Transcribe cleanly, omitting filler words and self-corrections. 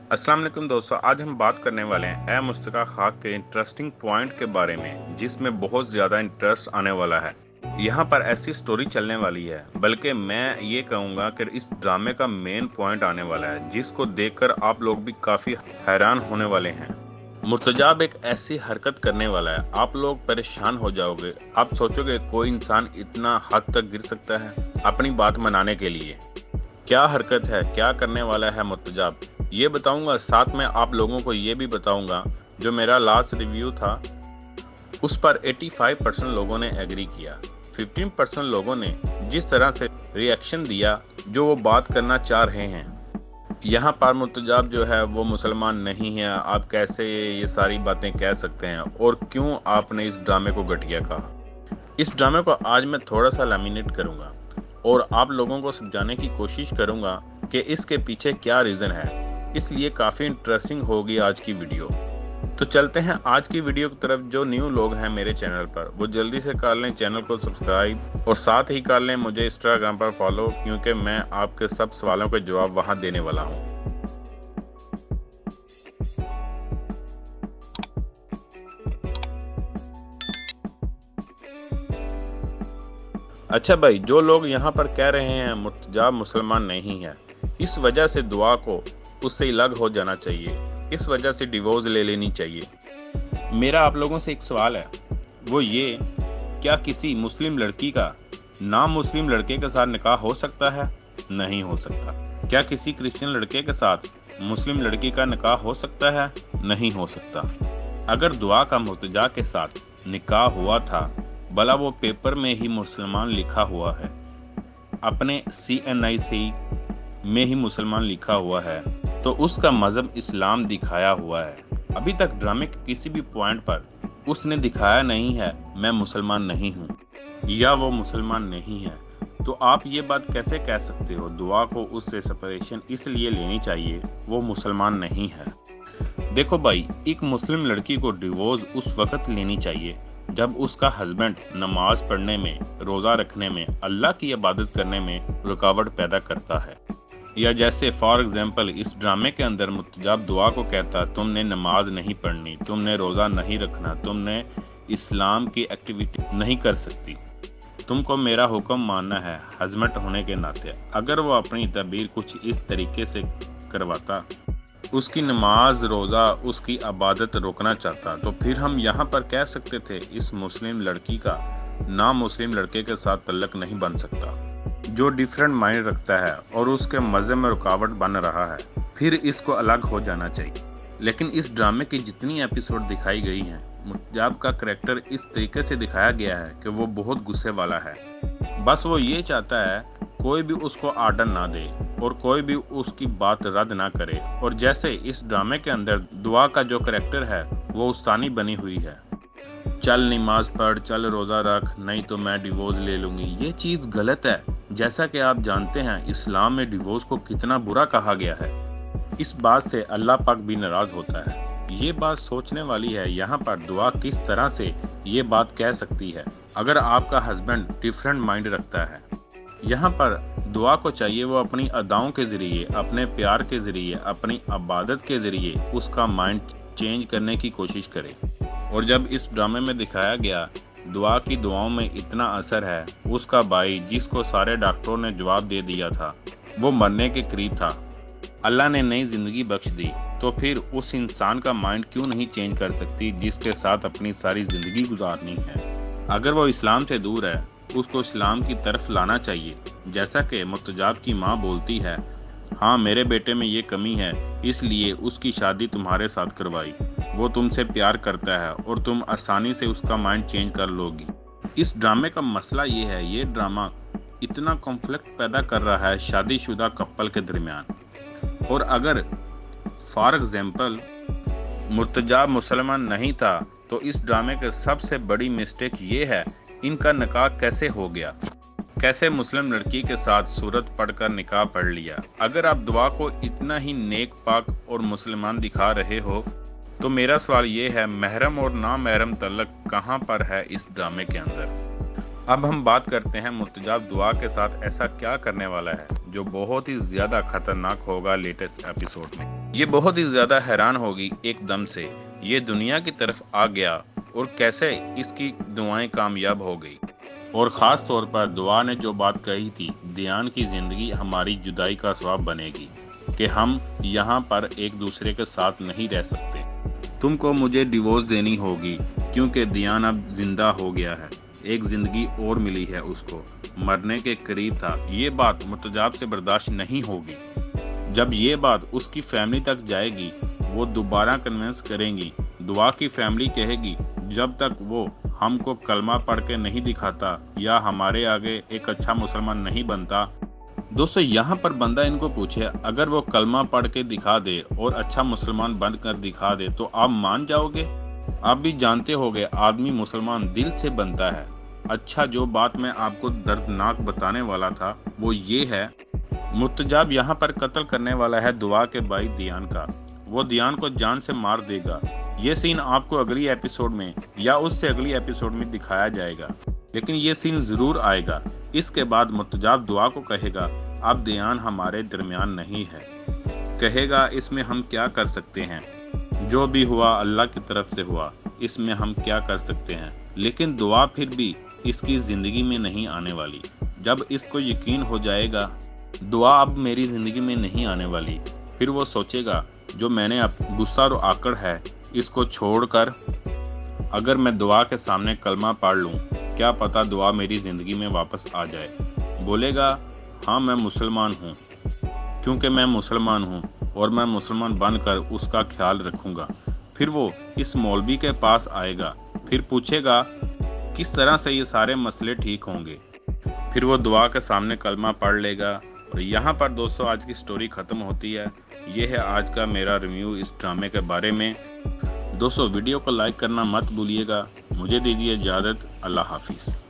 अस्सलाम वालेकुम दोस्तों, आज हम बात करने वाले हैं ए मुस्तका खाक के इंटरेस्टिंग पॉइंट के बारे में जिसमें बहुत ज़्यादा इंटरेस्ट आने वाला है। यहाँ पर ऐसी स्टोरी चलने वाली है, बल्कि मैं ये कहूँगा कि इस ड्रामे का मेन पॉइंट आने वाला है जिसको देखकर आप लोग भी काफ़ी हैरान होने वाले हैं। मुर्तजाब एक ऐसी हरकत करने वाला है, आप लोग परेशान हो जाओगे। आप सोचोगे कोई इंसान इतना हद तक गिर सकता है अपनी बात मनाने के लिए। क्या हरकत है, क्या करने वाला है मुर्तजाब, ये बताऊंगा। साथ में आप लोगों को ये भी बताऊंगा जो मेरा लास्ट रिव्यू था उस पर 85% लोगों ने एग्री किया। 15% लोगों ने जिस तरह से रिएक्शन दिया, जो वो बात करना चाह रहे हैं। यहाँ पर मुर्तजाब जो है वो मुसलमान नहीं है, आप कैसे ये सारी बातें कह सकते हैं और क्यों आपने इस ड्रामे को घटिया कहा। इस ड्रामे को आज मैं थोड़ा सा लैमिनेट करूँगा और आप लोगों को समझाने की कोशिश करूँगा कि इसके पीछे क्या रीज़न है, इसलिए काफ़ी इंटरेस्टिंग होगी आज की वीडियो। तो चलते हैं आज की वीडियो की तरफ। जो न्यू लोग हैं मेरे चैनल पर वो जल्दी से कर लें चैनल को सब्सक्राइब और साथ ही कर लें मुझे इंस्टाग्राम पर फॉलो, क्योंकि मैं आपके सब सवालों के जवाब वहां देने वाला हूं। अच्छा भाई, जो लोग यहाँ पर कह रहे हैं मुर्तजाब मुसलमान नहीं है, इस वजह से दुआ को उससे अलग हो जाना चाहिए, इस वजह से डिवोर्स ले लेनी चाहिए। मेरा आप लोगों से एक सवाल है, वो ये, क्या किसी मुस्लिम लड़की का नाम मुस्लिम लड़के के साथ निकाह हो सकता है? नहीं हो सकता। क्या किसी क्रिश्चियन लड़के के साथ मुस्लिम लड़की का निकाह हो सकता है? नहीं हो सकता। अगर दुआ का मुर्तजा के साथ निकाह हुआ था, भला वो पेपर में ही मुसलमान लिखा हुआ है, अपने CNIC में ही मुसलमान लिखा हुआ है, तो उसका मजहब इस्लाम दिखाया हुआ है। अभी तक ड्रामे के किसी भी पॉइंट पर उसने दिखाया नहीं है मैं मुसलमान नहीं हूँ या वो मुसलमान नहीं है। तो आप ये बात कैसे कह सकते हो दुआ को उससे सेपरेशन इसलिए लेनी चाहिए वो मुसलमान नहीं है? देखो भाई, एक मुस्लिम लड़की को डिवोर्स उस वक्त लेनी चाहिए जब उसका हस्बैंड नमाज पढ़ने में, रोज़ा रखने में, अल्लाह की इबादत करने में रुकावट पैदा करता है। या जैसे फॉर एग्जांपल इस ड्रामे के अंदर मुर्तजाब दुआ को कहता, तुमने नमाज नहीं पढ़नी, तुमने रोज़ा नहीं रखना, तुमने इस्लाम की एक्टिविटी नहीं कर सकती, तुमको मेरा हुक्म मानना है हस्बैंड होने के नाते। अगर वो अपनी तबीर कुछ इस तरीके से करवाता, उसकी नमाज, रोज़ा, उसकी इबादत रोकना चाहता, तो फिर हम यहाँ पर कह सकते थे इस मुस्लिम लड़की का ना मुस्लिम लड़के के साथ तल्लक नहीं बन सकता जो डिफरेंट माइंड रखता है और उसके मज़े में रुकावट बन रहा है, फिर इसको अलग हो जाना चाहिए। लेकिन इस ड्रामे की जितनी एपिसोड दिखाई गई हैं, मुर्तजाब का करैक्टर इस तरीके से दिखाया गया है कि वो बहुत गुस्से वाला है। बस वो ये चाहता है कोई भी उसको आर्डर ना दे और कोई भी उसकी बात रद्द ना करे। और जैसे इस ड्रामे के अंदर दुआ का जो करैक्टर है वो उस्तानी बनी हुई है, चल नमाज पढ़, चल रोज़ा रख, नहीं तो मैं डिवोर्स ले लूँगी। ये चीज़ गलत है। जैसा कि आप जानते हैं इस्लाम में डिवोर्स को कितना बुरा कहा गया है। इस बात से अल्लाह पाक भी नाराज़ होता है। ये बात सोचने वाली है यहाँ पर दुआ किस तरह से ये बात कह सकती है अगर आपका हस्बैंड डिफरेंट माइंड रखता है। यहाँ पर दुआ को चाहिए वो अपनी अदाओं के ज़रिए, अपने प्यार के ज़रिए, अपनी इबादत के ज़रिए उसका माइंड चेंज करने की कोशिश करे। और जब इस ड्रामे में दिखाया गया दुआ की दुआओं में इतना असर है, उसका भाई जिसको सारे डॉक्टरों ने जवाब दे दिया था वो मरने के करीब था, अल्लाह ने नई ज़िंदगी बख्श दी, तो फिर उस इंसान का माइंड क्यों नहीं चेंज कर सकती जिसके साथ अपनी सारी ज़िंदगी गुजारनी है। अगर वो इस्लाम से दूर है, उसको इस्लाम की तरफ लाना चाहिए। जैसा कि मुर्तजाब की माँ बोलती है, हाँ मेरे बेटे में ये कमी है इसलिए उसकी शादी तुम्हारे साथ करवाई, वो तुमसे प्यार करता है और तुम आसानी से उसका माइंड चेंज कर लोगी। इस ड्रामे का मसला ये है, ये ड्रामा इतना कॉन्फ्लिक्ट पैदा कर रहा है शादीशुदा कपल के दरमियान। और अगर फॉर एग्जांपल मुर्तजाब मुसलमान नहीं था, तो इस ड्रामे के सबसे बड़ी मिस्टेक ये है इनका निकाह कैसे हो गया, कैसे मुस्लिम लड़की के साथ सूरत पढ़कर निकाह पढ़ लिया। अगर आप दुआ को इतना ही नेक पाक और मुसलमान दिखा रहे हो, तो मेरा सवाल ये है महरम और ना महरम तल्लक कहाँ पर है इस ड्रामे के अंदर? अब हम बात करते हैं मुर्तजाब दुआ के साथ ऐसा क्या करने वाला है जो बहुत ही ज़्यादा खतरनाक होगा लेटेस्ट एपिसोड में। یہ بہت ہی زیادہ حیران ہوگی ایک دم سے یہ دنیا کی طرف آ گیا اور کیسے اس کی دعائیں کامیاب ہو گئی۔ اور خاص طور پر دعا نے جو بات کہی تھی، دیان کی زندگی ہماری جدائی کا سبب بنے گی کہ ہم یہاں پر ایک دوسرے کے ساتھ نہیں رہ سکتے، تم کو مجھے ڈیورس دینی ہوگی کیونکہ دیان اب زندہ ہو گیا ہے، ایک زندگی اور ملی ہے اس کو، مرنے کے قریب تھا۔ یہ بات مرتجاب سے برداشت نہیں ہوگی۔ جب یہ بات اس کی فیملی تک جائے گی، وہ دوبارہ کنونس کریں گی۔ دعا کی فیملی کہے گی جب تک وہ ہم کو کلمہ پڑھ کے نہیں دکھاتا یا ہمارے آگے ایک اچھا مسلمان نہیں بنتا۔ دوستو یہاں پر بندہ ان کو پوچھے، اگر وہ کلمہ پڑھ کے دکھا دے اور اچھا مسلمان بن کر دکھا دے تو آپ مان جاؤ گے؟ آپ بھی جانتے ہوگے آدمی مسلمان دل سے بنتا ہے۔ اچھا، جو بات میں آپ کو دردناک بتانے والا تھا وہ یہ ہے، مرتجاب یہاں پر قتل کرنے والا ہے دعا کے بھائی دیان کا۔ وہ دیان کو جان سے مار دے گا۔ یہ سین آپ کو اگلی ایپیسوڈ میں یا اس سے اگلی ایپیسوڈ میں دکھایا جائے گا، لیکن یہ سین ضرور آئے گا۔ اس کے بعد مرتجاب دعا کو کہے گا اب دیان ہمارے درمیان نہیں ہے، کہے گا اس میں ہم کیا کر سکتے ہیں، جو بھی ہوا اللہ کی طرف سے ہوا، اس میں ہم کیا کر سکتے ہیں۔ لیکن دعا پھر بھی اس کی زندگی میں نہیں آنے والی۔ جب اس کو یقین ہو جائے گا دعا اب میری زندگی میں نہیں آنے والی، پھر وہ سوچے گا جو میں نے اب غصہ اور آکڑ ہے اس کو چھوڑ کر اگر میں دعا کے سامنے کلمہ پڑھ لوں، کیا پتا دعا میری زندگی میں واپس آ جائے۔ بولے گا ہاں میں مسلمان ہوں، کیونکہ میں مسلمان ہوں اور میں مسلمان بن کر اس کا خیال رکھوں گا۔ پھر وہ اس مولوی کے پاس آئے گا، پھر پوچھے گا کس طرح سے یہ سارے مسئلے ٹھیک ہوں گے۔ پھر وہ دعا کے سامنے کلمہ پڑھ لے گا۔ اور یہاں پر دوستو آج کی سٹوری ختم ہوتی ہے۔ یہ ہے آج کا میرا ریویو اس ڈرامے کے بارے میں۔ دوستو ویڈیو کو لائک کرنا مت بھولیے گا۔ مجھے دیجیے اجازت، اللہ حافظ۔